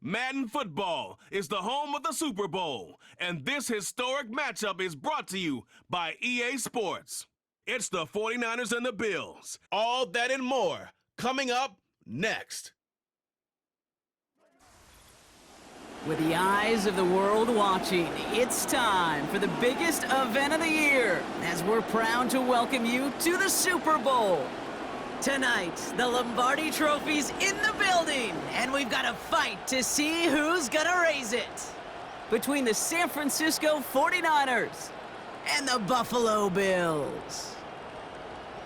Madden football is the home of the Super Bowl, and this historic matchup is brought to you by EA Sports. It's the 49ers and the Bills. All that and more coming up next. With the eyes of the world watching, it's time for the biggest event of the year as we're proud to welcome you to the Super Bowl. Tonight, the Lombardi Trophy's in the building, and we've got a fight to see who's gonna raise it. Between the San Francisco 49ers and the Buffalo Bills.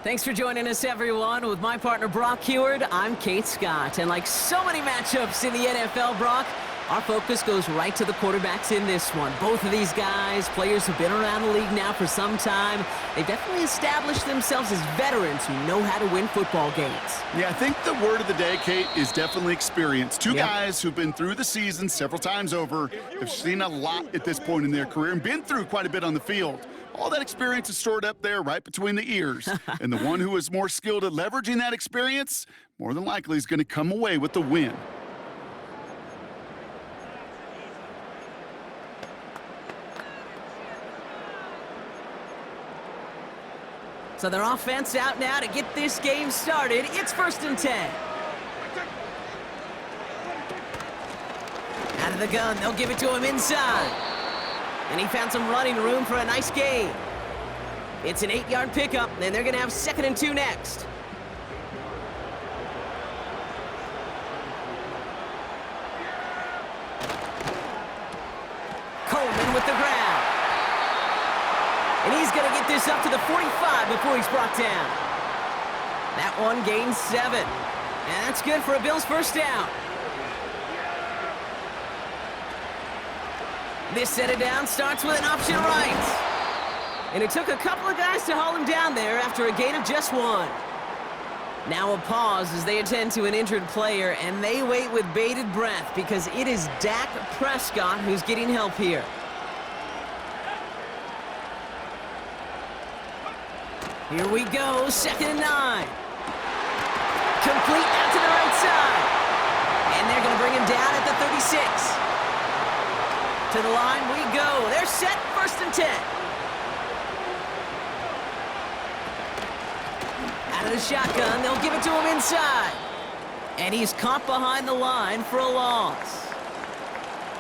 Thanks for joining us, everyone. With my partner, Brock Heward, I'm Kate Scott. And like so many matchups in the NFL, Brock, our focus goes right to the quarterbacks in this one. Both of these guys, players who've been around the league now for some time, they've definitely established themselves as veterans who know how to win football games. Yeah, I think the word of the day, Kate, is definitely experience. Two guys who've been through the season several times over, have seen a lot at this point in their career and been through quite a bit on the field. All that experience is stored up there right between the ears. And the one who is more skilled at leveraging that experience, more than likely is going to come away with the win. So their offense out now to get this game started. It's 1st and 10. Out of the gun, they'll give it to him inside. And he found some running room for a nice gain. It's an 8-yard pickup, and they're going to have 2nd and 2 next. Coleman with the grab. And he's going to get this up to the 45 before he's brought down. That one gains 7. And that's good for a Bills first down. This set it down starts with an option right. And it took a couple of guys to haul him down there after a gain of just 1. Now a pause as they attend to an injured player, and they wait with bated breath because it is Dak Prescott who's getting help here. Here we go, 2nd and 9. Complete out to the right side. And they're going to bring him down at the 36. To the line we go. They're set, 1st and 10. Out of the shotgun, they'll give it to him inside. And he's caught behind the line for a loss.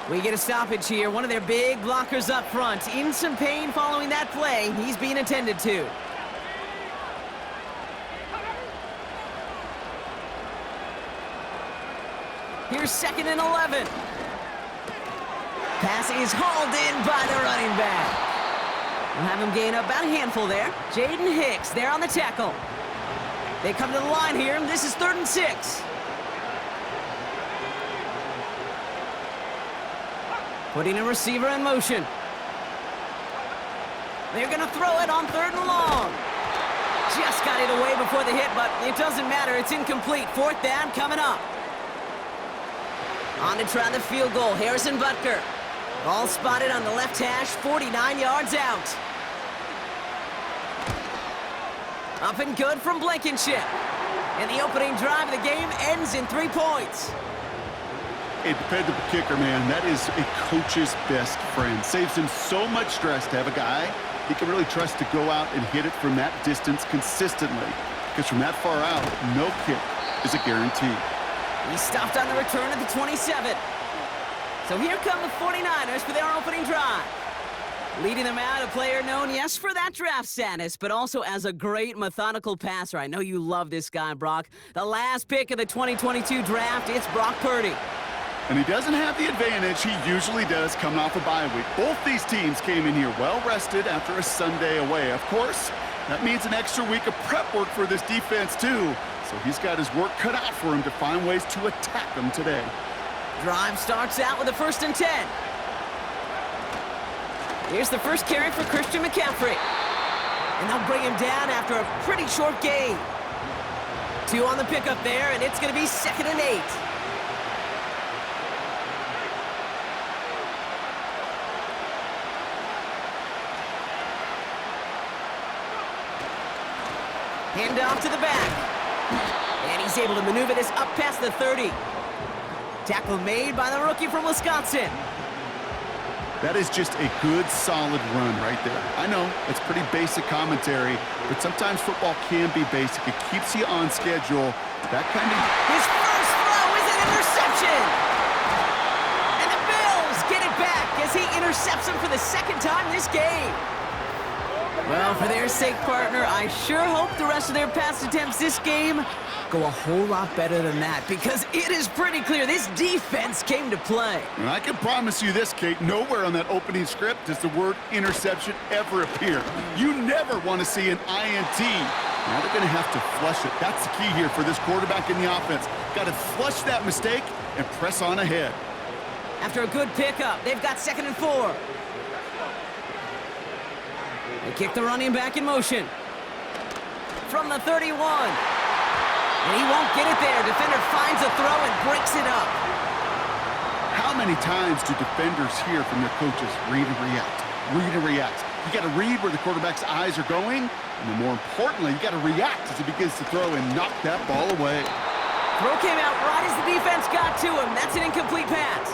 We get a stoppage here. One of their big blockers up front. In some pain following that play. He's being attended to. Here's 2nd and 11. Pass is hauled in by the running back. We'll have him gain about a handful there. Jaden Hicks there on the tackle. They come to the line here, and this is 3rd and 6. Putting a receiver in motion. They're going to throw it on 3rd and long. Just got it away before the hit, but it doesn't matter. It's incomplete. 4th down coming up. On to try the field goal, Harrison Butker. Ball spotted on the left hash, 49 yards out. Up and good from Blankenship. And the opening drive of the game ends in 3 points. A dependable kicker, man. That is a coach's best friend. Saves him so much stress to have a guy he can really trust to go out and hit it from that distance consistently. Because from that far out, no kick is a guarantee. He stopped on the return at the 27. So here come the 49ers for their opening drive. Leading them out, a player known, yes, for that draft status, but also as a great methodical passer. I know you love this guy, Brock. The last pick of the 2022 draft, it's Brock Purdy. And he doesn't have the advantage he usually does coming off a bye week. Both these teams came in here well-rested after a Sunday away. Of course, that means an extra week of prep work for this defense, too. So he's got his work cut out for him to find ways to attack them today. Drive starts out with a 1st and 10. Here's the first carry for Christian McCaffrey. And they'll bring him down after a pretty short gain. 2 on the pickup there, and it's going to be 2nd and 8. Hand off to the back. And he's able to maneuver this up past the 30. Tackle made by the rookie from Wisconsin. That is just a good, solid run right there. I know, it's pretty basic commentary, but sometimes football can be basic. It keeps you on schedule. That kind of... His first throw is an interception! And the Bills get it back as he intercepts him for the second time this game. Well, for their sake, partner, I sure hope the rest of their pass attempts this game go a whole lot better than that, because it is pretty clear this defense came to play. And I can promise you this, Kate, nowhere on that opening script does the word interception ever appear. You never want to see an INT. Now they're going to have to flush it. That's the key here for this quarterback in the offense. Got to flush that mistake and press on ahead. After a good pickup, they've got 2nd and 4. They kick the running back in motion. From the 31. And he won't get it there. Defender finds a throw and breaks it up. How many times do defenders hear from their coaches, read and react, read and react? You got to read where the quarterback's eyes are going, and then more importantly, you got to react as he begins to throw and knock that ball away. Throw came out right as the defense got to him. That's an incomplete pass.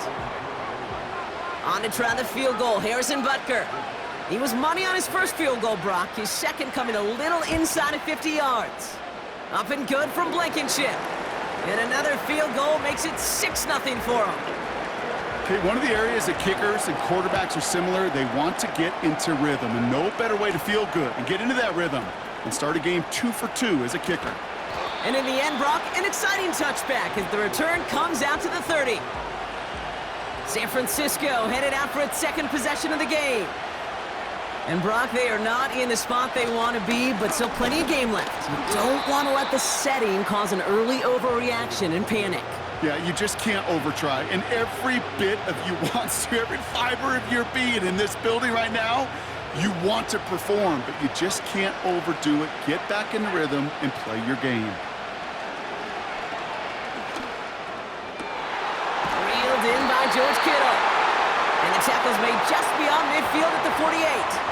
On to try the field goal, Harrison Butker. He was money on his first field goal, Brock. His second coming a little inside of 50 yards. Up and good from Blankenship. And another field goal makes it 6-0 for him. Okay, one of the areas that kickers and quarterbacks are similar, they want to get into rhythm, and no better way to feel good and get into that rhythm and start a game 2 for 2 as a kicker. And in the end, Brock, an exciting touchback as the return comes out to the 30. San Francisco headed out for its second possession of the game. And Brock, they are not in the spot they want to be, but still plenty of game left. You don't want to let the setting cause an early overreaction and panic. Yeah, you just can't overtry. And every bit of you wants to, every fiber of your being in this building right now, you want to perform, but you just can't overdo it. Get back in the rhythm and play your game. Reeled in by George Kittle. And the tackle's made just beyond midfield at the 48.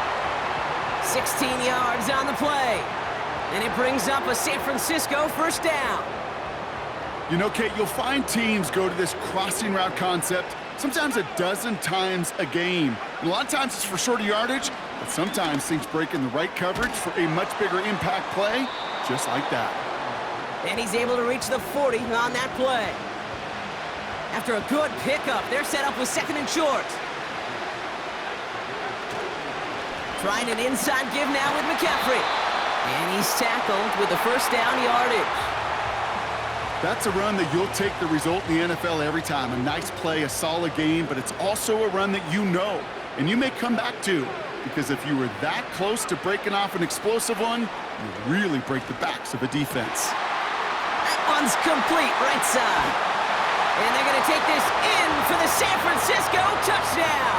16 yards on the play. And it brings up a San Francisco first down. You know, Kate, you'll find teams go to this crossing route concept sometimes a dozen times a game. And a lot of times it's for shorter yardage, but sometimes things break in the right coverage for a much bigger impact play, just like that. And he's able to reach the 40 on that play. After a good pickup, they're set up with 2nd and short. Trying an inside give now with McCaffrey. And he's tackled with the first down yardage. That's a run that you'll take the result in the NFL every time. A nice play, a solid game, but it's also a run that you know, and you may come back to, because if you were that close to breaking off an explosive one, you really break the backs of a defense. That one's complete right side. And they're going to take this in for the San Francisco touchdown.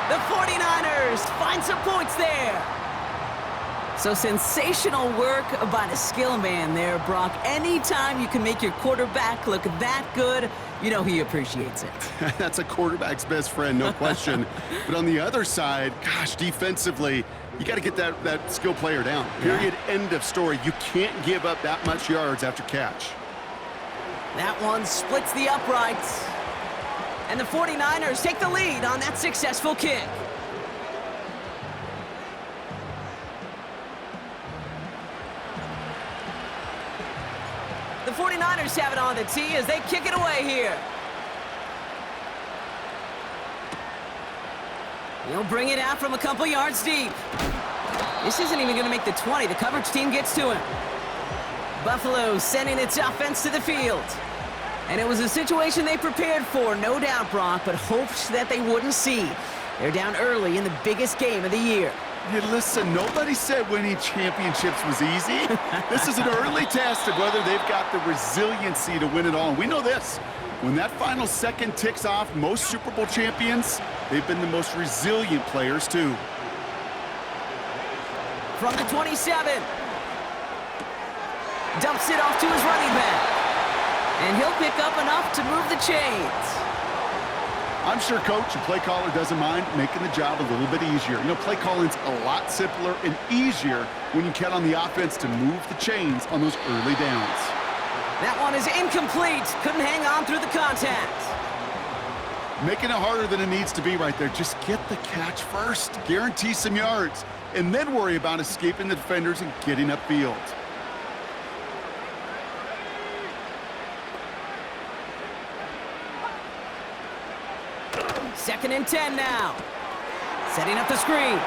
The 49ers find some points there. So sensational work by the skill man there, Brock. Anytime you can make your quarterback look that good, you know he appreciates it. That's a quarterback's best friend, no question. But on the other side, gosh, defensively, you got to get that skill player down. Period, end of story. You can't give up that much yards after catch. That one splits the uprights. And the 49ers take the lead on that successful kick. The 49ers have it on the tee as they kick it away here. He'll bring it out from a couple yards deep. This isn't even going to make the 20. The coverage team gets to him. Buffalo sending its offense to the field. And it was a situation they prepared for, no doubt, Brock, but hoped that they wouldn't see. They're down early in the biggest game of the year. Hey, listen, nobody said winning championships was easy. This is an early test of whether they've got the resiliency to win it all. And we know this. When that final second ticks off, most Super Bowl champions, they've been the most resilient players, too. From the 27. Dumps it off to his running back. And he'll pick up enough to move the chains. I'm sure coach and play caller doesn't mind making the job a little bit easier. You know, play calling's a lot simpler and easier when you count on the offense to move the chains on those early downs. That one is incomplete. Couldn't hang on through the contact. Making it harder than it needs to be right there. Just get the catch first. Guarantee some yards. And then worry about escaping the defenders and getting upfield. Second and 10 now. Setting up the screen.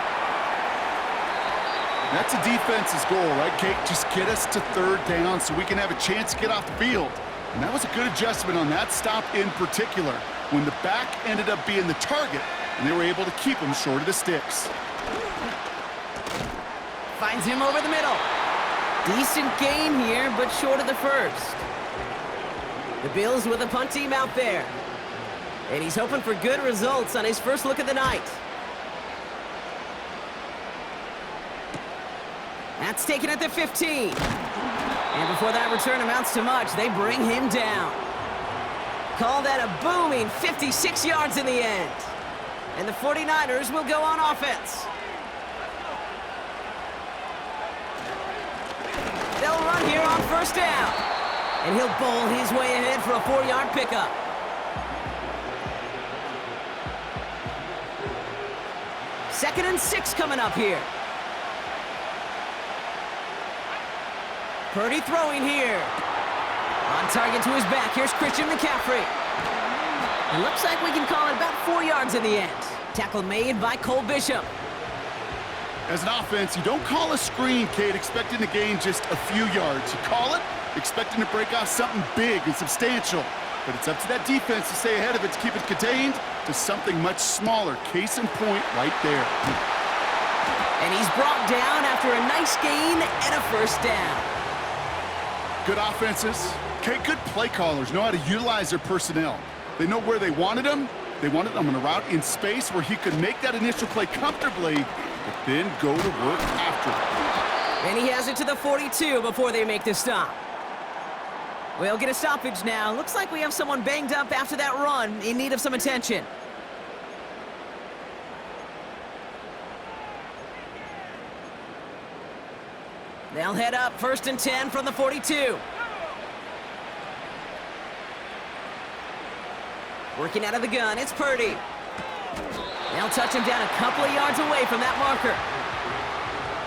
That's a defense's goal, right, Kate? Just get us to third down so we can have a chance to get off the field. And that was a good adjustment on that stop in particular, when the back ended up being the target, and they were able to keep him short of the sticks. Finds him over the middle. Decent gain here, but short of the first. The Bills with a punt team out there. And he's hoping for good results on his first look of the night. That's taken at the 15. And before that return amounts to much, they bring him down. Call that a booming 56 yards in the end. And the 49ers will go on offense. They'll run here on first down. And he'll bowl his way ahead for a 4-yard pickup. Second and 6 coming up here. Purdy throwing here. On target to his back. Here's Christian McCaffrey. It looks like we can call it about 4 yards in the end. Tackle made by Cole Bishop. As an offense, you don't call a screen, Kate, expecting to gain just a few yards. You call it expecting to break off something big and substantial. But it's up to that defense to stay ahead of it, to keep it contained to something much smaller. Case in point right there. And he's brought down after a nice gain and a first down. Good offenses, good play callers know how to utilize their personnel. They know where they wanted them. They wanted them on a route in space where he could make that initial play comfortably, but then go to work after it. And he has it to the 42 before they make the stop. We'll get a stoppage now. Looks like we have someone banged up after that run, in need of some attention. They'll head up first and 10 from the 42. Working out of the gun, it's Purdy. They'll touch him down a couple of yards away from that marker.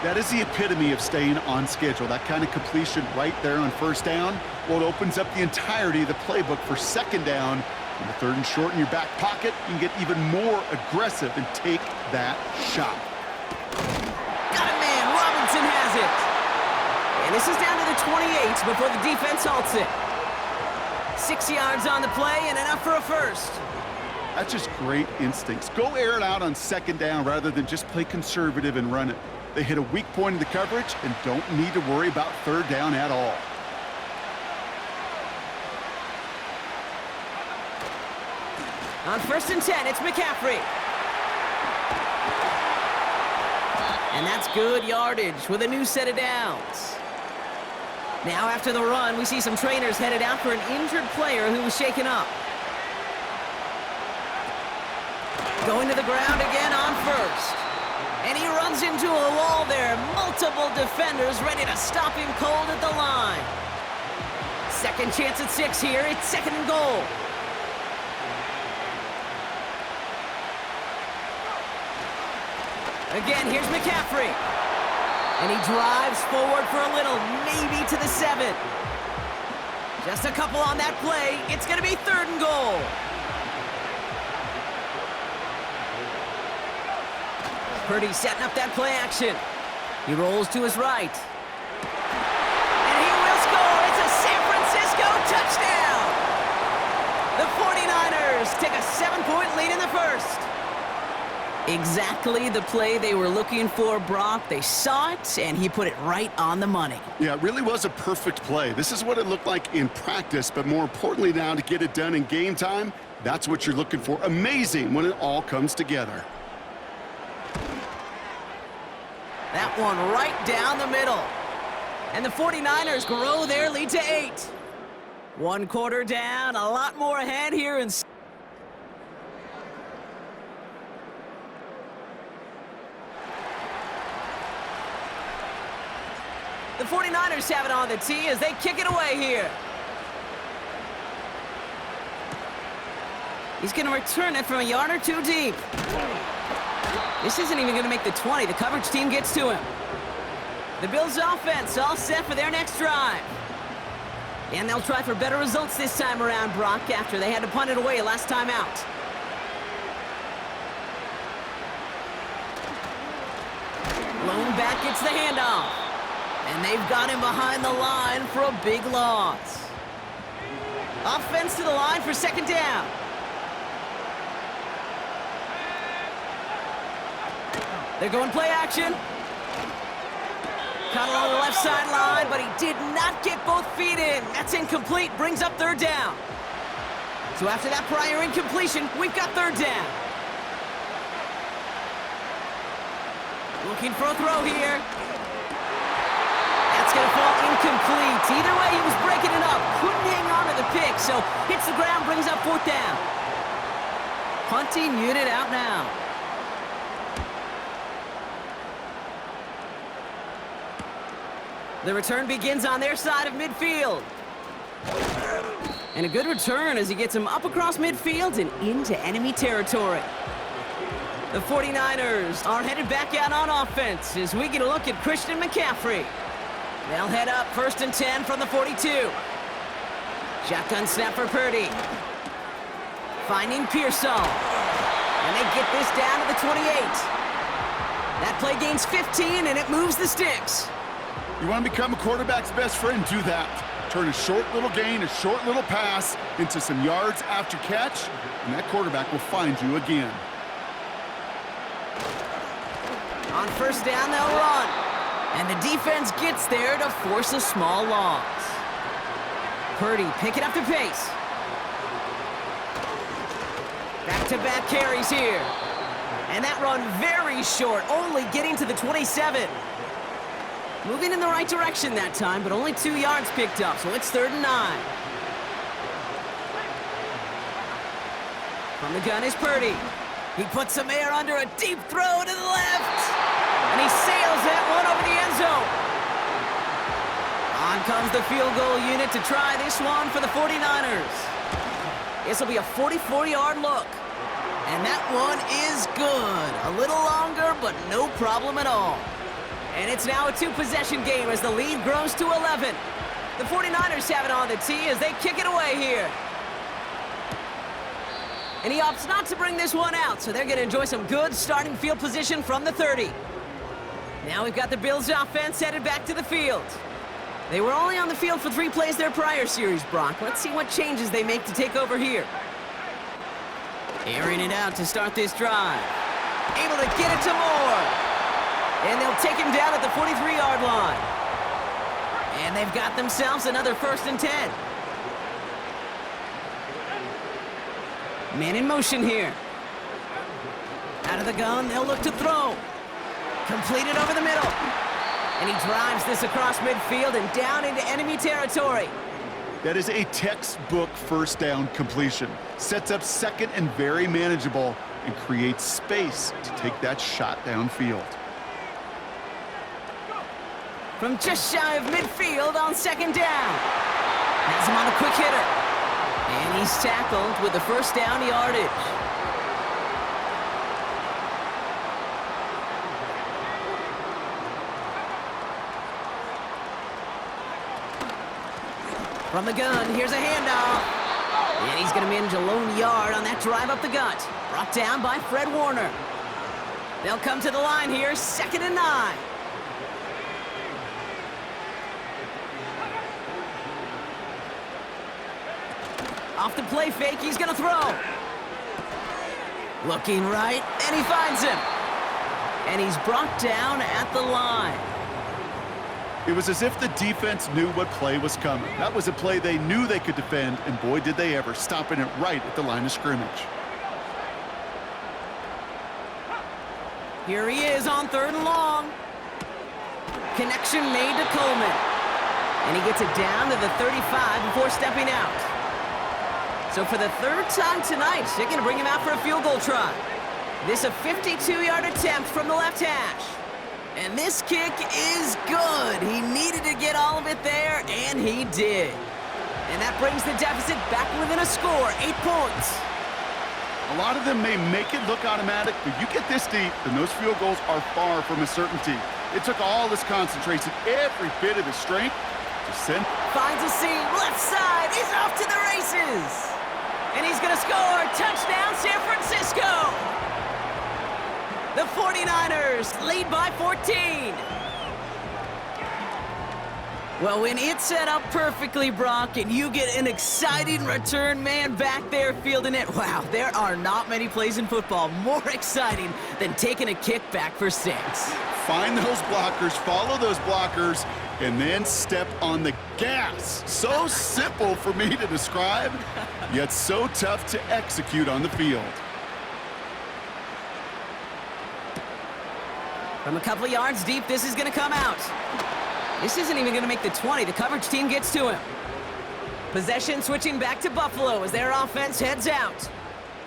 That is the epitome of staying on schedule. That kind of completion right there on first down. Well, it opens up the entirety of the playbook for second down. On the third and short in your back pocket, you can get even more aggressive and take that shot. Got it, man. Robinson has it. And this is down to the 28 before the defense halts it. 6 yards on the play and enough for a first. That's just great instincts. Go air it out on second down rather than just play conservative and run it. They hit a weak point in the coverage and don't need to worry about third down at all. On first and 10, it's McCaffrey. And that's good yardage with a new set of downs. Now after the run, we see some trainers headed out for an injured player who was shaken up. Going to the ground again on first. And he runs into a wall there. Multiple defenders ready to stop him cold at the line. Second chance at 6 here. It's second and goal. Again, here's McCaffrey. And he drives forward for a little, maybe to the 7. Just a couple on that play. It's going to be third and goal. Purdy setting up that play action. He rolls to his right. And he will score. It's a San Francisco touchdown. The 49ers take a 7-point lead in the first. Exactly the play they were looking for, Brock. They saw it, and he put it right on the money. Yeah, it really was a perfect play. This is what it looked like in practice, but more importantly now to get it done in game time, that's what you're looking for. Amazing when it all comes together. That one right down the middle. And the 49ers grow their lead to 8. 1 quarter down, a lot more ahead here in... The 49ers have it on the tee as they kick it away here. He's going to return it from a yard or two deep. This isn't even going to make the 20. The coverage team gets to him. The Bills' offense all set for their next drive. And they'll try for better results this time around, Brock, after they had to punt it away last time out. Lone back gets the handoff. And they've got him behind the line for a big loss. Offense to the line for second down. They're going play action. Caught along the left sideline, but he did not get both feet in. That's incomplete, brings up third down. So after that prior incompletion, we've got third down. Looking for a throw here. That's going to fall incomplete. Either way, he was breaking it up. Couldn't hang on to the pick, so hits the ground, brings up fourth down. Punting unit out now. The return begins on their side of midfield. And a good return as he gets him up across midfield and into enemy territory. The 49ers are headed back out on offense as we get a look at Christian McCaffrey. They'll head up 1st and 10 from the 42. Shotgun snap for Purdy. Finding Pearsall. And they get this down to the 28. That play gains 15 and it moves the sticks. You want to become a quarterback's best friend, do that. Turn a short little gain, a short little pass into some yards after catch, and that quarterback will find you again. On first down, they'll run. And the defense gets there to force a small loss. Purdy picking up the pace. Back-to-back carries here. And that run very short, only getting to the 27. Moving in the right direction that time, but only 2 yards picked up, so it's 3rd and 9. From the gun is Purdy. He puts some air under a deep throw to the left. And he sails that one over the end zone. On comes the field goal unit to try this one for the 49ers. This will be a 44-yard look. And that one is good. A little longer, but no problem at all. And it's now a 2-possession game as the lead grows to 11. The 49ers have it on the tee as they kick it away here. And he opts not to bring this one out, so they're going to enjoy some good starting field position from the 30. Now we've got the Bills' offense headed back to the field. They were only on the field for 3 plays their prior series, Brock. Let's see what changes they make to take over here. Airing it out to start this drive. Able to get it to Moore. And they'll take him down at the 43-yard line. And they've got themselves another 1st and 10. Man in motion here. Out of the gun, they'll look to throw. Completed over the middle. And he drives this across midfield and down into enemy territory. That is a textbook first down completion. Sets up second and very manageable and creates space to take that shot downfield. From just shy of midfield on 2nd down. Has him on a quick hitter. And he's tackled with the 1st down yardage. From the gun, here's a handoff. And he's going to manage a lone yard on that drive up the gut. Brought down by Fred Warner. They'll come to the line here, 2nd and 9. Off the play fake, he's gonna throw. Looking right, and he finds him. And he's brought down at the line. It was as if the defense knew what play was coming. That was a play they knew they could defend, and boy, did they ever, stopping it right at the line of scrimmage. Here he is on 3rd and long. Connection made to Coleman. And he gets it down to the 35 before stepping out. So for the 3rd time tonight, they're going to bring him out for a field goal try. This a 52-yard attempt from the left hash. And this kick is good. He needed to get all of it there, and he did. And that brings the deficit back within a score, 8 points. A lot of them may make it look automatic, but you get this deep, and those field goals are far from a certainty. It took all his concentration, every bit of his strength to send. Finds a seam, left side, he's off to the races. And he's gonna score, touchdown San Francisco. The 49ers lead by 14. Well, when it's set up perfectly, Brock, and you get an exciting return man back there fielding it, wow, there are not many plays in football more exciting than taking a kick back for 6. Find those blockers, follow those blockers, and then step on the gas. So simple for me to describe, yet so tough to execute on the field. From a couple of yards deep, this is going to come out. This isn't even going to make the 20. The coverage team gets to him. Possession switching back to Buffalo as their offense heads out.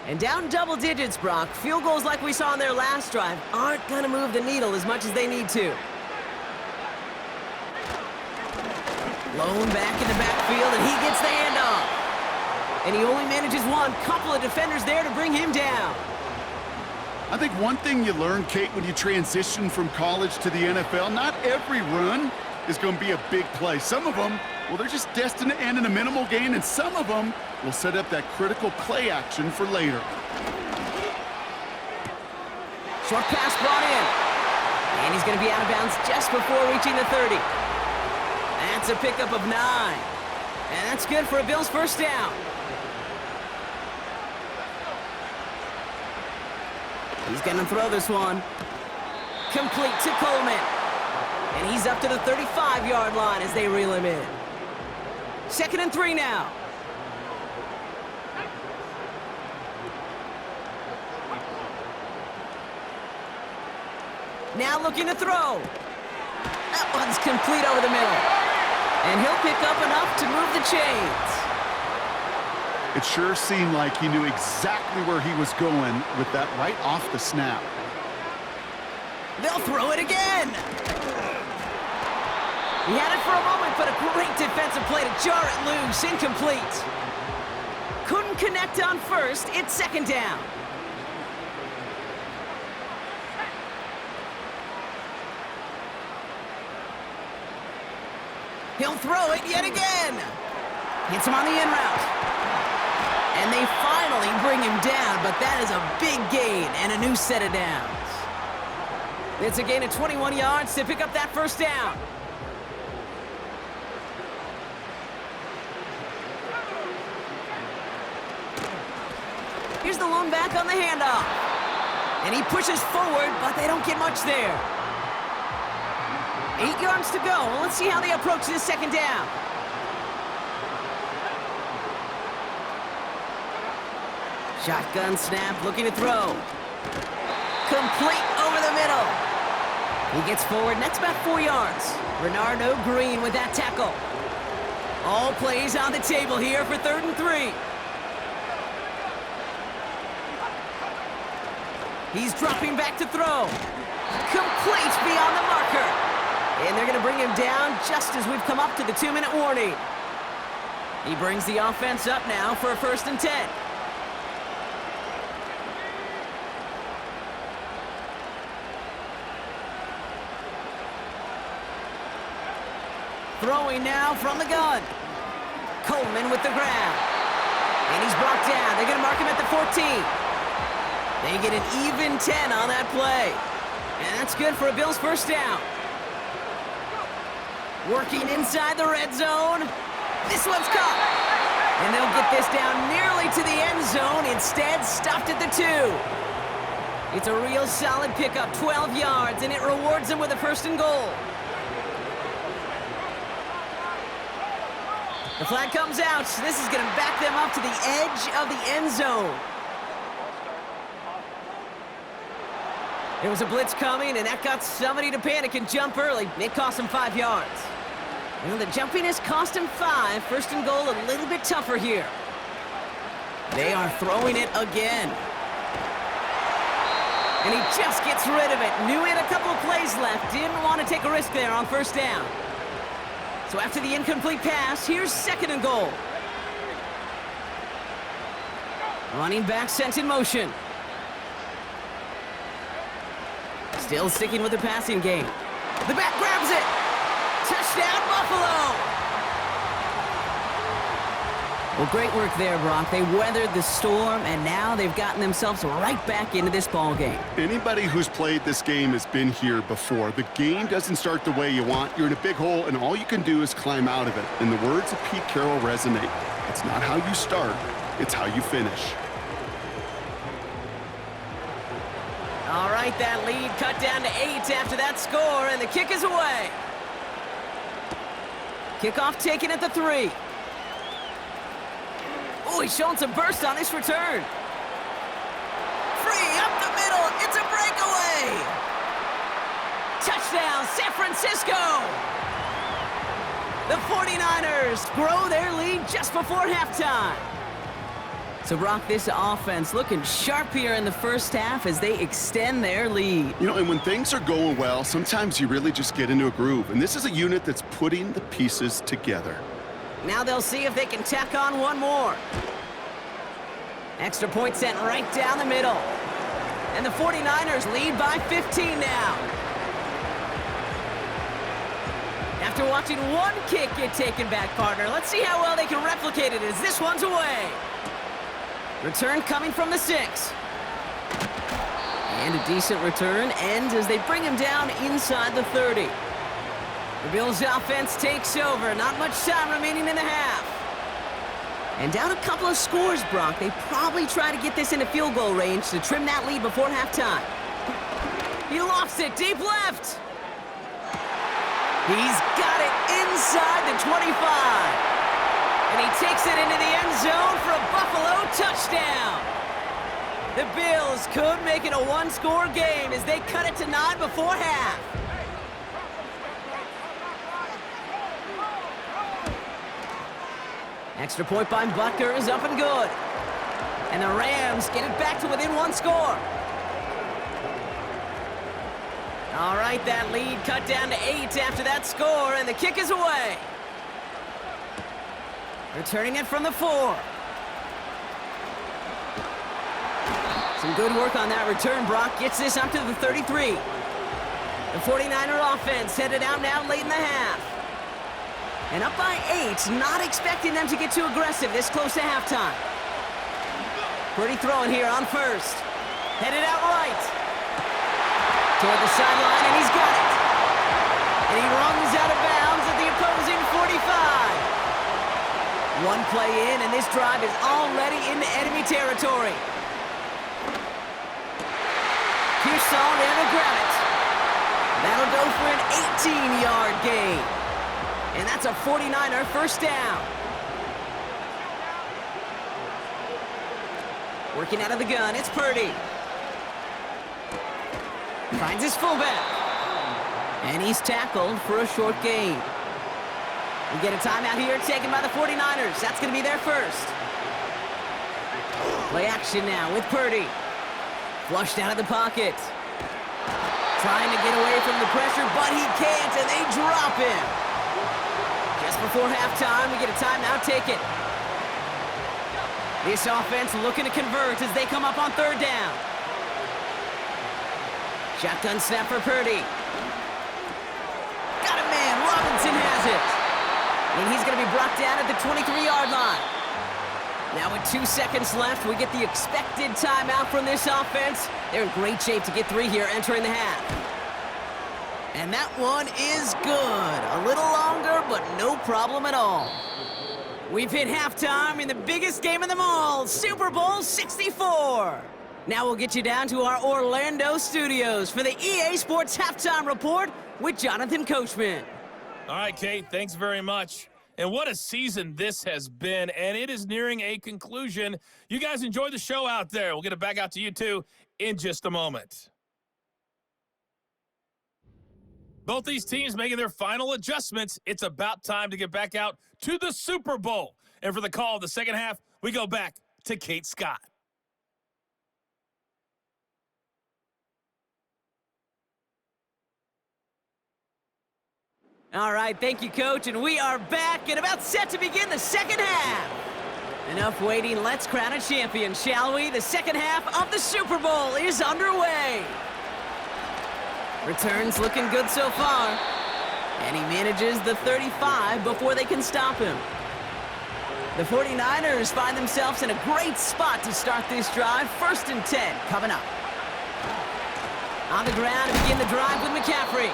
And down double digits, Brock. Field goals like we saw on their last drive aren't going to move the needle as much as they need to. Blown back in the backfield, and he gets the handoff. And he only manages one. Couple of defenders there to bring him down. I think one thing you learn, Kate, when you transition from college to the NFL, not every run is going to be a big play. Some of them, well, they're just destined to end in a minimal gain, and some of them will set up that critical play action for later. Short pass brought in. And he's going to be out of bounds just before reaching the 30. That's a pickup of 9. And that's good for a Bills first down. He's going to throw this one. Complete to Coleman. And he's up to the 35-yard line as they reel him in. 2nd and 3 now. Now looking to throw. That one's complete over the middle. And he'll pick up enough to move the chains. It sure seemed like he knew exactly where he was going with that right off the snap. They'll throw it again. He had it for a moment, but a great defensive play to jar it loose. Incomplete. Couldn't connect on first. It's 2nd down. He'll throw it yet again. Hits him on the in route. And they finally bring him down, but that is a big gain and a new set of downs. It's a gain of 21 yards to pick up that first down. Here's the lone back on the handoff. And he pushes forward, but they don't get much there. 8 yards to go. Well, let's see how they approach this 2nd down. Shotgun snap, looking to throw. Complete over the middle. He gets forward, and that's about 4 yards. Bernardo Green with that tackle. All plays on the table here for 3rd and 3. He's dropping back to throw. Complete beyond the marker. And they're going to bring him down just as we've come up to the 2-minute warning. He brings the offense up now for a 1st and 10. Throwing now from the gun. Coleman with the grab. And he's brought down. They're going to mark him at the 14. They get an even 10 on that play. And that's good for a Bills first down. Working inside the red zone. This one's caught. And they'll get this down nearly to the end zone. Instead, stopped at the 2. It's a real solid pickup, 12 yards, and it rewards them with a 1st and goal. The flag comes out. This is going to back them up to the edge of the end zone. There was a blitz coming, and that got somebody to panic and jump early. It cost them 5 yards. Well, the jumpiness cost him 5. 1st and goal, a little bit tougher here. They are throwing it again. And he just gets rid of it. Knew he had a couple of plays left. Didn't want to take a risk there on 1st down. So after the incomplete pass, here's 2nd and goal. Running back sent in motion. Still sticking with the passing game. The back grabs it. Touchdown, Buffalo. Well, great work there, Brock. They weathered the storm, and now they've gotten themselves right back into this ball game. Anybody who's played this game has been here before. The game doesn't start the way you want. You're in a big hole, and all you can do is climb out of it. And the words of Pete Carroll resonate. It's not how you start, it's how you finish. All right, that lead cut down to 8 after that score, and the kick is away. Kickoff taken at the 3. Oh, he's showing some burst on this return. Free up the middle. It's a breakaway. Touchdown, San Francisco. The 49ers grow their lead just before halftime. So, Brock, this offense looking sharp here in the first half as they extend their lead. You know, and when things are going well, sometimes you really just get into a groove. And this is a unit that's putting the pieces together. Now they'll see if they can tack on one more. Extra point sent right down the middle. And the 49ers lead by 15 now. After watching one kick get taken back, partner, let's see how well they can replicate it as this one's away. Return coming from the 6. And a decent return ends as they bring him down inside the 30. The Bills' offense takes over. Not much time remaining in the half. And down a couple of scores, Brock. They probably try to get this into field goal range to trim that lead before halftime. He lofts it deep left. He's got it inside the 25. And he takes it into the end zone for a Buffalo touchdown. The Bills could make it a one-score game as they cut it to 9 before half. Extra point by Butker is up and good. And the Rams get it back to within one score. All right, that lead cut down to 8 after that score, and the kick is away. Returning it from the 4. Some good work on that return. Brock gets this up to the 33. The 49er offense headed out now late in the half. And up by 8, not expecting them to get too aggressive this close to halftime. Pretty throwing here on first. Headed out right. Toward the sideline, and he's got it. And he runs out of bounds at the opposing 45. One play in, and this drive is already into enemy territory. Pearson there to grab it. That'll go for an 18-yard gain. And that's a 49er first down. Working out of the gun, it's Purdy. Finds his fullback. And he's tackled for a short gain. We get a timeout here taken by the 49ers. That's going to be their first. Play action now with Purdy. Flushed out of the pocket. Trying to get away from the pressure, but he can't, and they drop him. Just before halftime, we get a timeout taken. This offense looking to convert as they come up on third down. Shotgun snap for Purdy. Got a man. Robinson has it. And he's going to be brought down at the 23-yard line. Now with 2 seconds left, we get the expected timeout from this offense. They're in great shape to get 3 here entering the half. And that one is good. A little longer, but no problem at all. We've hit halftime in the biggest game of them all, Super Bowl 64. Now we'll get you down to our Orlando studios for the EA Sports Halftime Report with Jonathan Coachman. All right, Kate, thanks very much. And what a season this has been, and it is nearing a conclusion. You guys enjoy the show out there. We'll get it back out to you, too, in just a moment. Both these teams making their final adjustments. It's about time to get back out to the Super Bowl. And for the call of the second half, we go back to Kate Scott. All right, thank you, Coach, and we are back and about set to begin the second half. Enough waiting, let's crown a champion, shall we? The second half of the Super Bowl is underway. Returns looking good so far. And he manages the 35 before they can stop him. The 49ers find themselves in a great spot to start this drive. 1st and 10 coming up. On the ground to begin the drive with McCaffrey.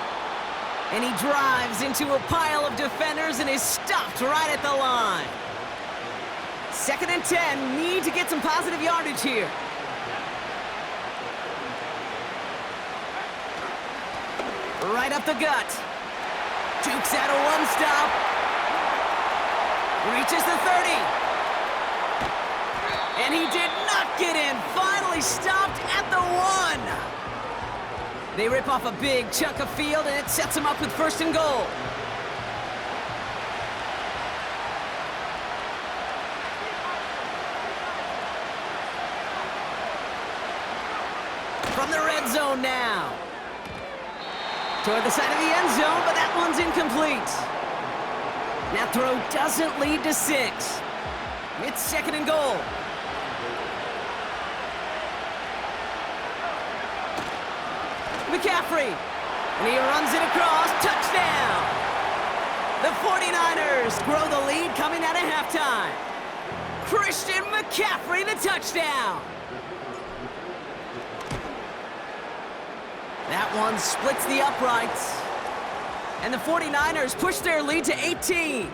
And he drives into a pile of defenders and is stopped right at the line. 2nd and 10, need to get some positive yardage here. Right up the gut. Jukes out a one-stop. Reaches the 30. And he did not get in. Finally stopped at the 1. They rip off a big chunk of field, and it sets him up with 1st and goal. From the red zone now. Toward the side of the end zone, but that one's incomplete. That throw doesn't lead to 6. It's 2nd and goal. McCaffrey. And he runs it across. Touchdown. The 49ers grow the lead coming out of halftime. Christian McCaffrey, the touchdown. That one splits the uprights. And the 49ers push their lead to 18.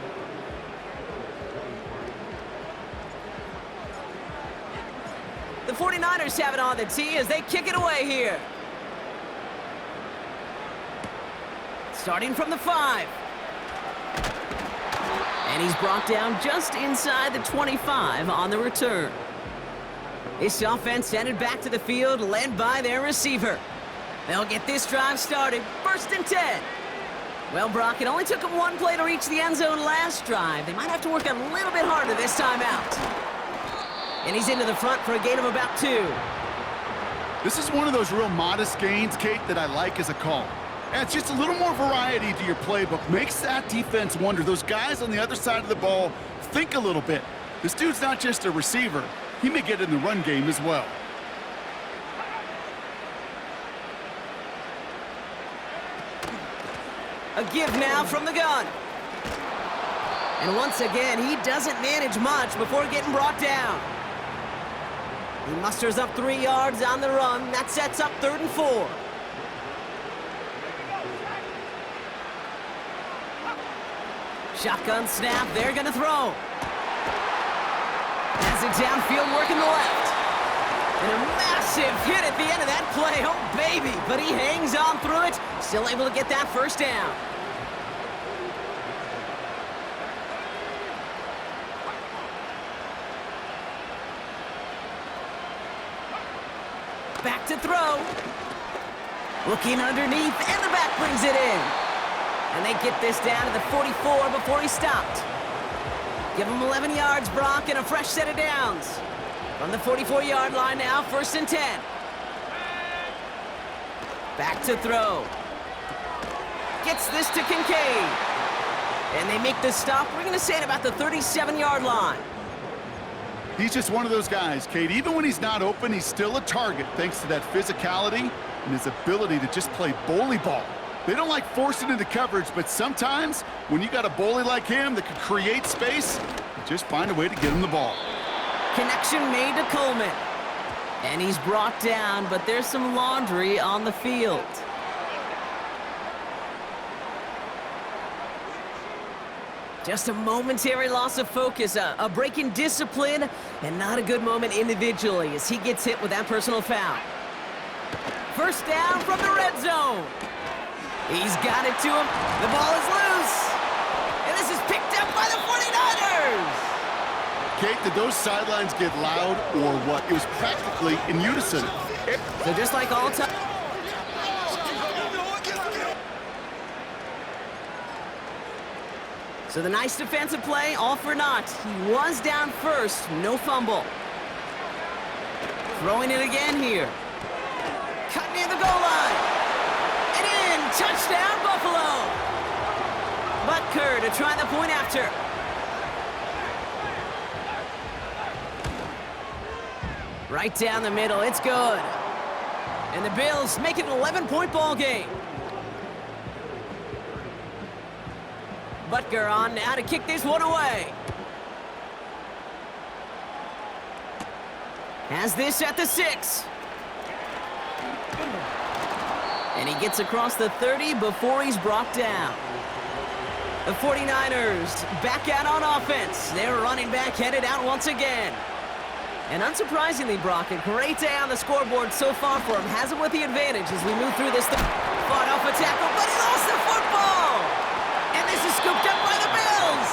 The 49ers have it on the tee as they kick it away here. Starting from the 5. And he's brought down just inside the 25 on the return. This offense sent it back to the field, led by their receiver. They'll get this drive started. 1st and 10. Well, Brock, it only took them 1 play to reach the end zone last drive. They might have to work a little bit harder this time out. And he's into the front for a gain of about 2. This is one of those real modest gains, Kate, that I like as a call. And it's just a little more variety to your playbook. Makes that defense wonder. Those guys on the other side of the ball think a little bit. This dude's not just a receiver. He may get in the run game as well. A give now from the gun. And once again, he doesn't manage much before getting brought down. He musters up 3 yards on the run. That sets up 3rd and 4. Shotgun snap, they're gonna throw. Has it downfield, working the left. And a massive hit at the end of that play. Oh, baby. But he hangs on through it. Still able to get that 1st down. Back to throw. Looking underneath, and the back brings it in. And they get this down to the 44 before he stopped. Give him 11 yards, Brock, and a fresh set of downs. From the 44-yard line now, 1st and 10. Back to throw. Gets this to Kincaid. And they make the stop, we're going to say, at about the 37-yard line. He's just one of those guys, Kate. Even when he's not open, he's still a target thanks to that physicality and his ability to just play bully ball. They don't like forcing into coverage, but sometimes when you got a bully like him that can create space, you just find a way to get him the ball. Connection made to Coleman. And he's brought down, but there's some laundry on the field. Just a momentary loss of focus, a break in discipline, and not a good moment individually as he gets hit with that personal foul. 1st down from the red zone. He's got it to him. The ball is loose. And this is picked up by the 49ers. Kate, did those sidelines get loud or what? It was practically in unison. So just like all time. So the nice defensive play, all for naught. He was down first, no fumble. Throwing it again here. Cut near the goal line. And in, touchdown Buffalo. Butker to try the point after. Right down the middle, it's good. And the Bills make it an 11-point ball game. Butker on now to kick this one away. Has this at the 6. And he gets across the 30 before he's brought down. The 49ers back out on offense. Their running back headed out once again. And unsurprisingly, Brock, a great day on the scoreboard so far for him. Has him with the advantage as we move through this. Fought off a tackle, but he lost the football! And this is scooped up by the Bills!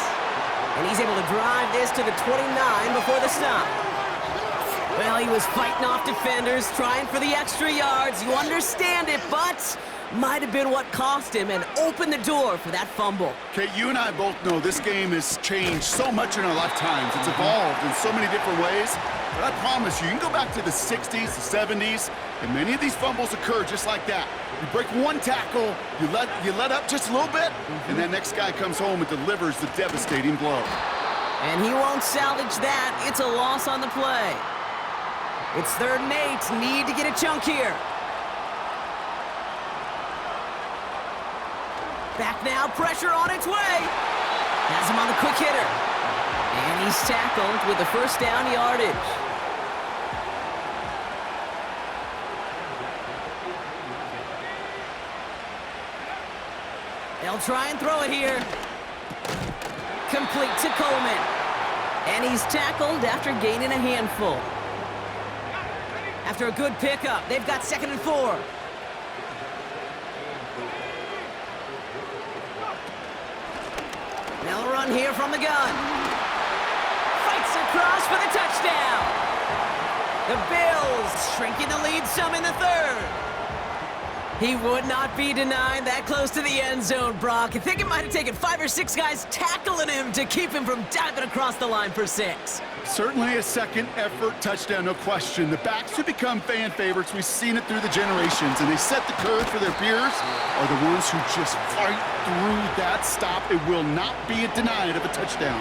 And he's able to drive this to the 29 before the stop. Well, he was fighting off defenders, trying for the extra yards. You understand it, but might have been what cost him and opened the door for that fumble. Okay, you and I both know this game has changed so much in our lifetimes. It's evolved in so many different ways. But I promise you, you can go back to the 60s, the 70s, and many of these fumbles occur just like that. You break one tackle, you let up just a little bit, and that next guy comes home and delivers the devastating blow. And he won't salvage that. It's a loss on the play. It's 3rd and 8. Need to get a chunk here. Back now, pressure on its way. Has him on the quick hitter. And he's tackled with the first down yardage. They'll try and throw it here. Complete to Coleman. And he's tackled after gaining a handful. After a good pickup, they've got 2nd and 4. They'll run here from the gun. Fights across for the touchdown. The Bills shrinking the lead some in the 3rd. He would not be denied that close to the end zone, Brock. I think it might have taken 5 or 6 guys tackling him to keep him from diving across the line for 6. Certainly a second effort touchdown, no question. The backs who become fan favorites, we've seen it through the generations, and they set the curve for their peers, are the ones who just fight through that stop. It will not be denied of a touchdown.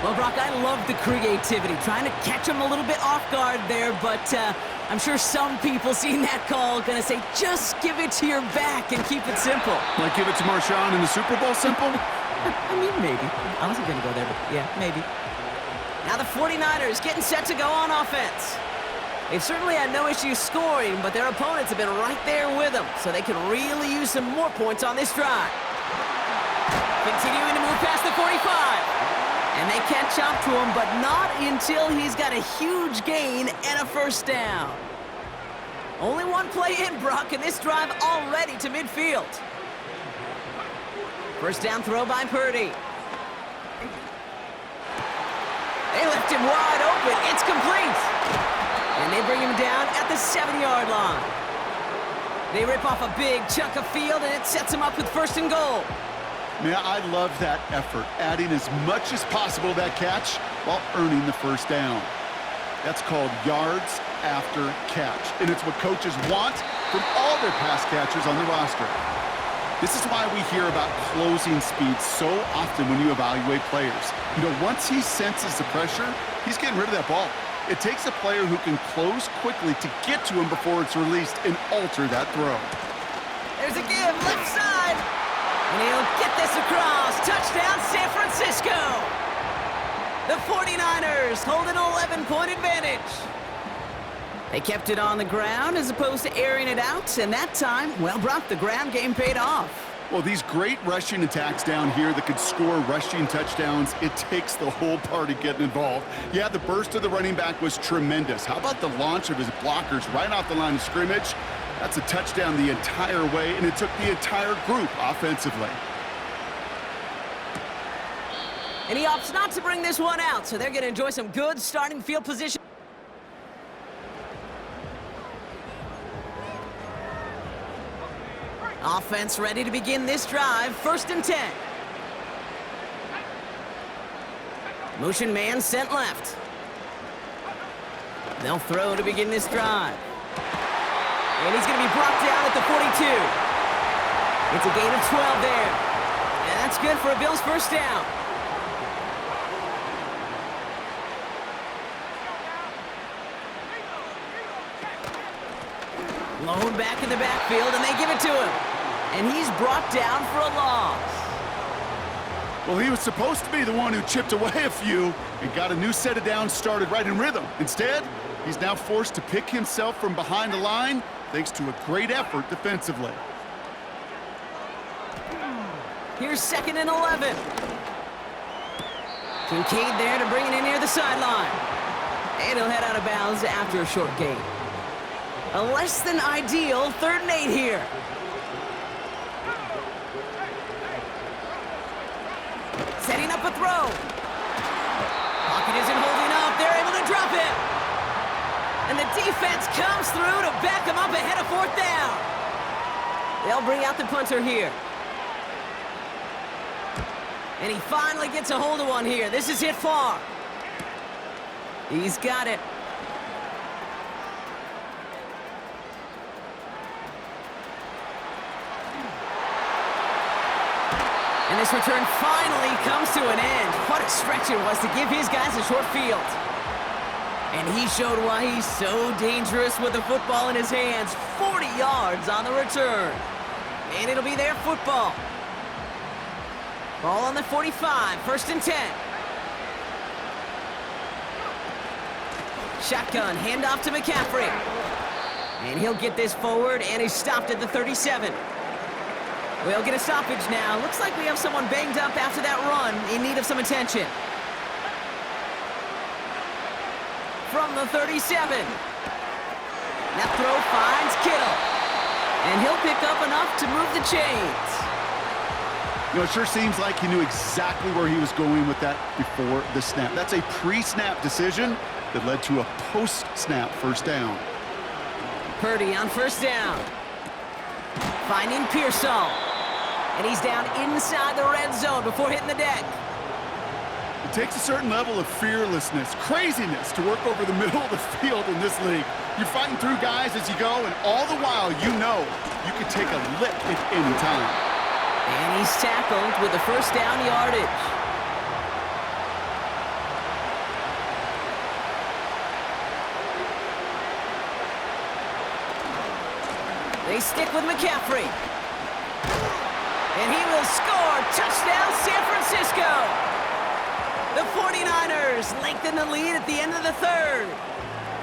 Well, Brock, I love the creativity, trying to catch him a little bit off guard there, but I'm sure some people seeing that call going to say, just give it to your back and keep it simple. Like give it to Marshawn in the Super Bowl simple? I mean, maybe. I wasn't going to go there, but yeah, maybe. Now the 49ers getting set to go on offense. They've certainly had no issues scoring, but their opponents have been right there with them, so they can really use some more points on this drive. Continuing to move past the 45. And they catch up to him, but not until he's got a huge gain and a first down. Only one play in, Brock, and this drive already to midfield. First down throw by Purdy. They left him wide open. It's complete. And they bring him down at the 7-yard line. They rip off a big chunk of field, and it sets him up with 1st and goal. Man, I love that effort, adding as much as possible to that catch while earning the first down. That's called yards after catch, and it's what coaches want from all their pass catchers on the roster. This is why we hear about closing speed so often when you evaluate players. You know, once he senses the pressure, he's getting rid of that ball. It takes a player who can close quickly to get to him before it's released and alter that throw. There's a give, left side. And he'll get this across. Touchdown, San Francisco. The 49ers hold an 11-point advantage. They kept it on the ground as opposed to airing it out, and that time, well, Brock, the ground game paid off. Well, these great rushing attacks down here that could score rushing touchdowns, it takes the whole party getting involved. Yeah, the burst of the running back was tremendous. How about the launch of his blockers right off the line of scrimmage? That's a touchdown the entire way, and it took the entire group offensively. And he opts not to bring this one out, so they're going to enjoy some good starting field position. Offense ready to begin this drive. 1st and 10. Motion man sent left. They'll throw to begin this drive. And he's going to be brought down at the 42. It's a gain of 12 there. And that's good for a Bills first down. Blown back in the backfield, and they give it to him. And he's brought down for a loss. Well, he was supposed to be the one who chipped away a few and got a new set of downs started right in rhythm. Instead, he's now forced to pick himself from behind the line thanks to a great effort defensively. Here's 2nd and 11. Kincaid there to bring it in near the sideline. And he'll head out of bounds after a short gain. A less than ideal 3rd and 8 here. Setting up a throw. Pocket isn't holding up. They're able to drop it. And the defense comes through to back him up ahead of 4th down. They'll bring out the punter here. And he finally gets a hold of one here. This is hit far. He's got it. And this return finally comes to an end. What a stretch it was to give his guys a short field. And he showed why he's so dangerous with the football in his hands. 40 yards on the return. And it'll be their football. Ball on the 45, 1st and 10. Shotgun, handoff to McCaffrey. And he'll get this forward, and he's stopped at the 37. We'll get a stoppage now. Looks like we have someone banged up after that run, in need of some attention. From the 37. That throw finds Kittle. And he'll pick up enough to move the chains. You know, it sure seems like he knew exactly where he was going with that before the snap. That's a pre-snap decision that led to a post-snap 1st down. Purdy on 1st down. Finding Pearsall. And he's down inside the red zone before hitting the deck. It takes a certain level of fearlessness, craziness to work over the middle of the field in this league. You're fighting through guys as you go, and all the while you know you can take a lick at any time. And he's tackled with the 1st down yardage. They stick with McCaffrey. And he will score. Touchdown, San Francisco. The 49ers lengthen the lead at the end of the 3rd.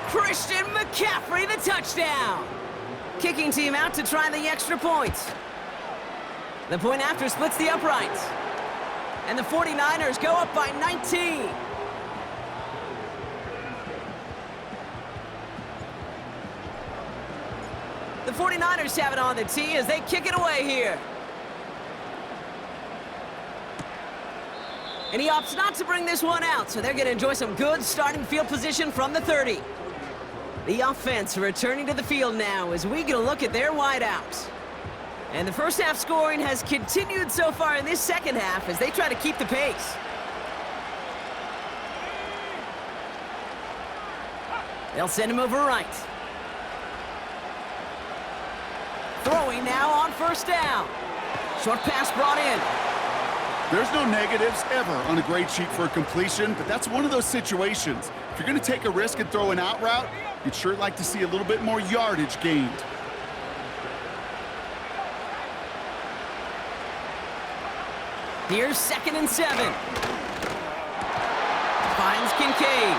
Christian McCaffrey, the touchdown. Kicking team out to try the extra points. The point after splits the uprights. And the 49ers go up by 19. The 49ers have it on the tee as they kick it away here. And he opts not to bring this one out, so they're going to enjoy some good starting field position from the 30. The offense returning to the field now as we get a look at their wideouts. And the 1st half scoring has continued so far in this 2nd half as they try to keep the pace. They'll send him over right. Throwing now on 1st down. Short pass brought in. There's no negatives ever on a grade sheet for a completion, but that's one of those situations. If you're going to take a risk and throw an out route, you'd sure like to see a little bit more yardage gained. Here's 2nd and 7. Finds Kincaid.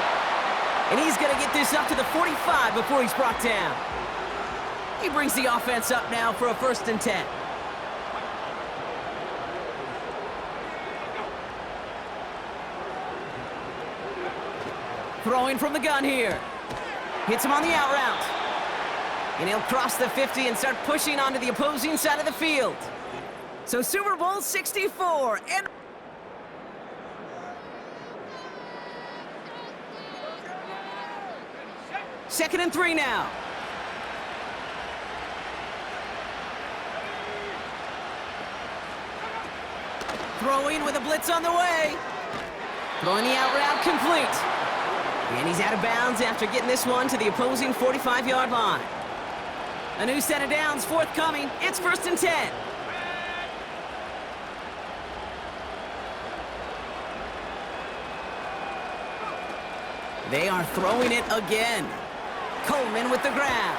And he's going to get this up to the 45 before he's brought down. He brings the offense up now for a 1st and 10. Throwing from the gun here. Hits him on the out route. And he'll cross the 50 and start pushing onto the opposing side of the field. So Super Bowl 64 and... Second and 3 now. Throwing with a blitz on the way. Throwing the out route complete. And he's out of bounds after getting this one to the opposing 45-yard line. A new set of downs forthcoming. It's 1st and 10. They are throwing it again. Coleman with the grab.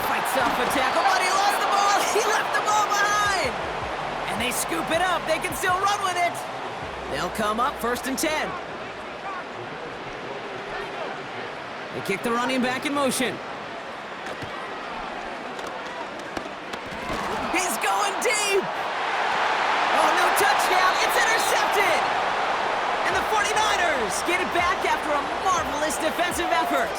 Fights Breaks off a tackle, but he lost the ball. He left the ball behind. And they scoop it up. They can still run with it. They'll come up 1st and 10. They kick the running back in motion. He's going deep. Oh, no touchdown. It's intercepted. And the 49ers get it back after a marvelous defensive effort.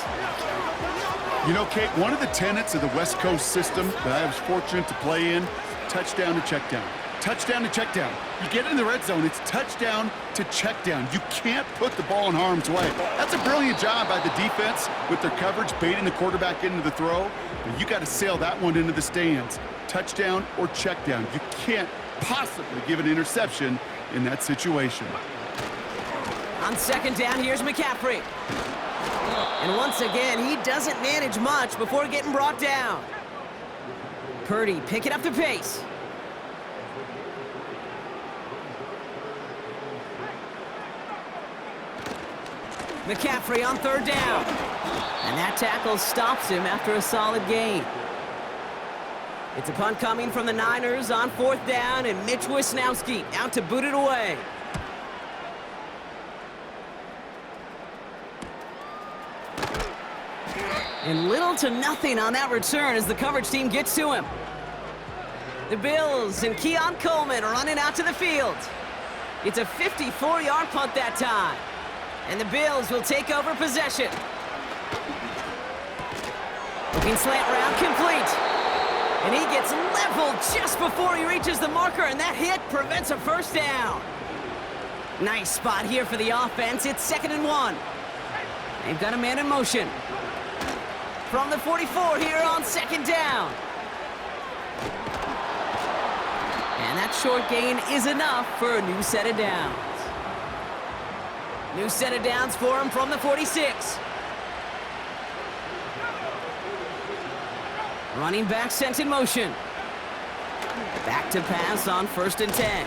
You know, Kate, one of the tenets of the West Coast system that I was fortunate to play in, touchdown to check down. Touchdown to check down. You get in the red zone, it's touchdown to check down. You can't put the ball in harm's way. That's a brilliant job by the defense with their coverage, baiting the quarterback into the throw. But you got to sail that one into the stands. Touchdown or check down. You can't possibly give an interception in that situation. On 2nd down, here's McCaffrey. And once again, he doesn't manage much before getting brought down. Purdy picking up the pace. McCaffrey on 3rd down. And that tackle stops him after a solid gain. It's a punt coming from the Niners on 4th down, and Mitch Wisnowski out to boot it away. And little to nothing on that return as the coverage team gets to him. The Bills and Keon Coleman are running out to the field. It's a 54-yard punt that time. And the Bills will take over possession. Looking slant route complete. And he gets leveled just before he reaches the marker, and that hit prevents a 1st down. Nice spot here for the offense. It's 2nd and 1. They've got a man in motion. From the 44 here on 2nd down. And that short gain is enough for a new set of downs. New set of downs for him from the 46. Running back sent in motion. Back to pass on 1st and 10.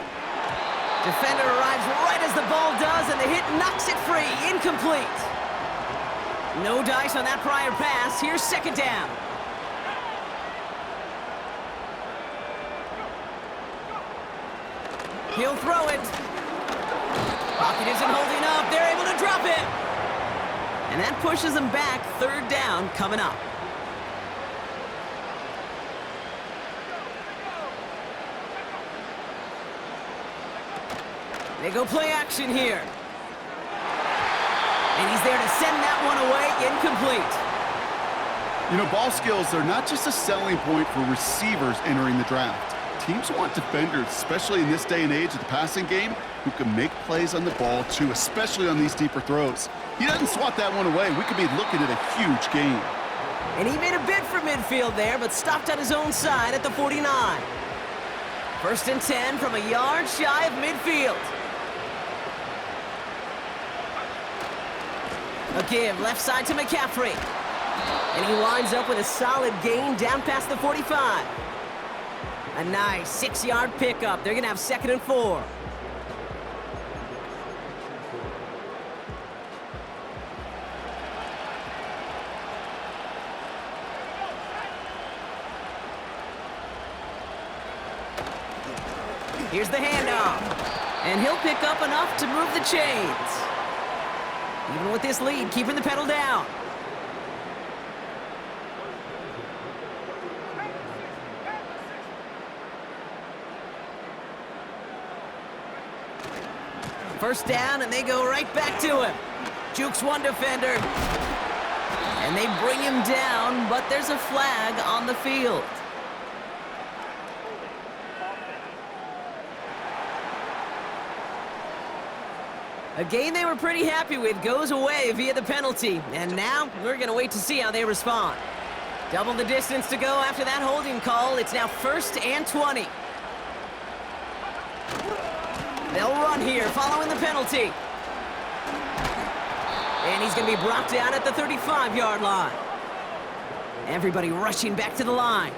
Defender arrives right as the ball does, and the hit knocks it free. Incomplete. No dice on that prior pass. Here's 2nd down. He'll throw it. Pocket isn't holding up. They're able to drop it. And that pushes them back. 3rd down coming up. They go play action here. And he's there to send that one away. Incomplete. You know, ball skills are not just a selling point for receivers entering the draft. Teams want defenders, especially in this day and age of the passing game, who can make plays on the ball too, especially on these deeper throws. He doesn't swat that one away. We could be looking at a huge gain. And he made a bid for midfield there, but stopped on his own side at the 49. 1st and 10 from a yard shy of midfield. A give left side to McCaffrey. And he winds up with a solid gain down past the 45. A nice 6-yard pickup. They're going to have 2nd and 4. Here's the handoff. And he'll pick up enough to move the chains. Even with this lead, keeping the pedal down. First down, and they go right back to him. Jukes one defender. And they bring him down, but there's a flag on the field. A game they were pretty happy with goes away via the penalty. And now we're going to wait to see how they respond. Double the distance to go after that holding call. It's now 1st and 20. They'll run here following the penalty. And he's going to be brought down at the 35-yard line. Everybody rushing back to the line.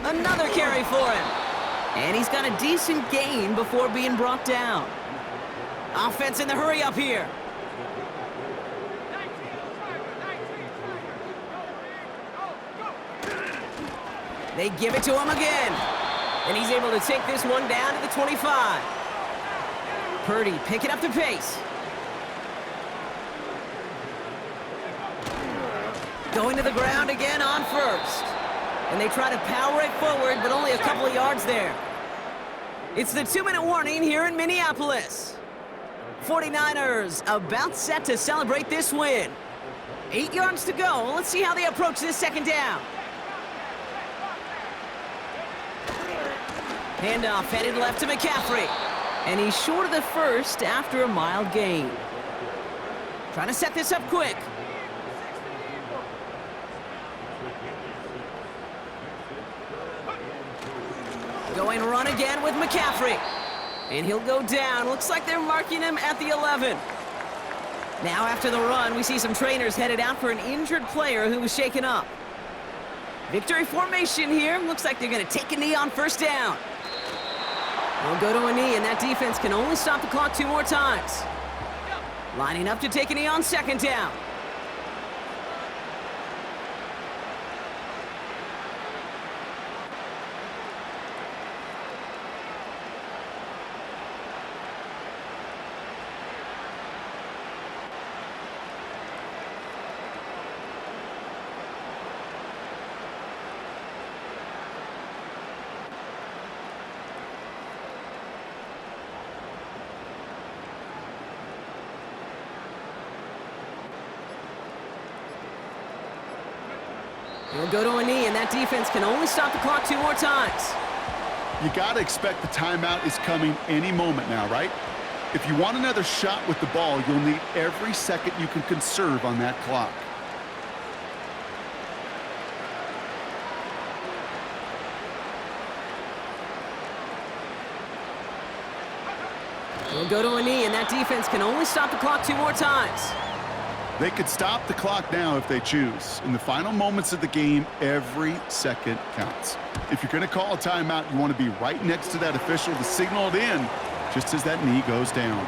Another carry for him. And he's got a decent gain before being brought down. Offense in the hurry up here. They give it to him again. And he's able to take this one down to the 25. Purdy picking up the pace. Going to the ground again on first. And they try to power it forward, but only a couple of yards there. It's the 2-minute warning here in Minneapolis. 49ers about set to celebrate this win. 8 yards to go. Let's see how they approach this second down. Handoff headed left to McCaffrey. And he's short of the first after a mild gain. Trying to set this up quick. Going run again with McCaffrey. And he'll go down. Looks like they're marking him at the 11. Now after the run, we see some trainers headed out for an injured player who was shaken up. Victory formation here. Looks like they're going to take a knee on first down. They'll go to a knee, and that defense can only stop the clock 2 more times. Lining up to take a knee on second down. He'll go to a knee, and that defense can only stop the clock 2 more times. You got to expect the timeout is coming any moment now, right? If you want another shot with the ball, you'll need every second you can conserve on that clock. He'll go to a knee, and that defense can only stop the clock 2 more times. They could stop the clock now if they choose. In the final moments of the game, every second counts. If you're going to call a timeout, you want to be right next to that official to signal it in just as that knee goes down.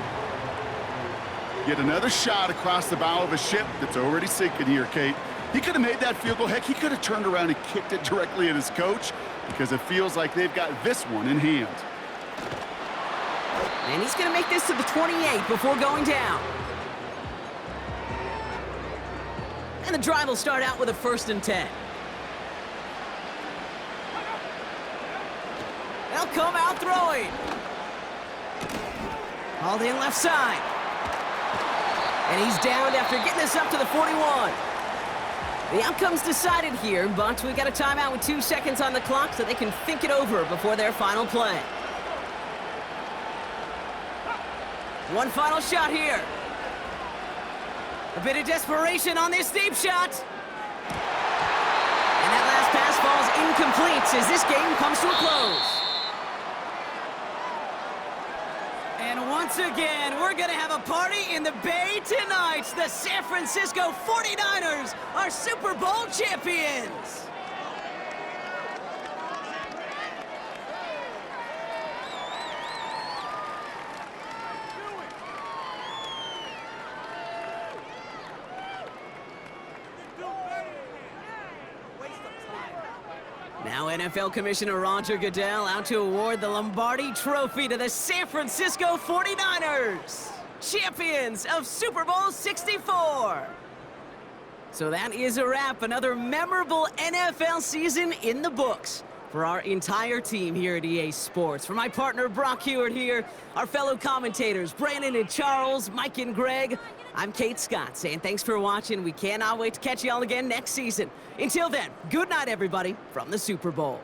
Yet another shot across the bow of a ship that's already sinking here, Kate. He could have made that field goal. Heck, he could have turned around and kicked it directly at his coach because it feels like they've got this one in hand. And he's going to make this to the 28 before going down. And the drive will start out with a 1st and 10. They'll come out throwing. Hauled in left side. And he's downed after getting this up to the 41. The outcome's decided here, but we've got a timeout with 2 seconds on the clock so they can think it over before their final play. One final shot here. A bit of desperation on this deep shot. And that last pass falls incomplete as this game comes to a close. And once again, we're going to have a party in the Bay tonight. The San Francisco 49ers are Super Bowl champions. Now NFL Commissioner Roger Goodell out to award the Lombardi Trophy to the San Francisco 49ers, champions of Super Bowl 64. So that is a wrap. Another memorable NFL season in the books for our entire team here at EA Sports. For my partner Brock Hewitt here, our fellow commentators Brandon and Charles, Mike and Greg, I'm Kate Scott saying thanks for watching. We cannot wait to catch y'all again next season. Until then, good night, everybody, from the Super Bowl.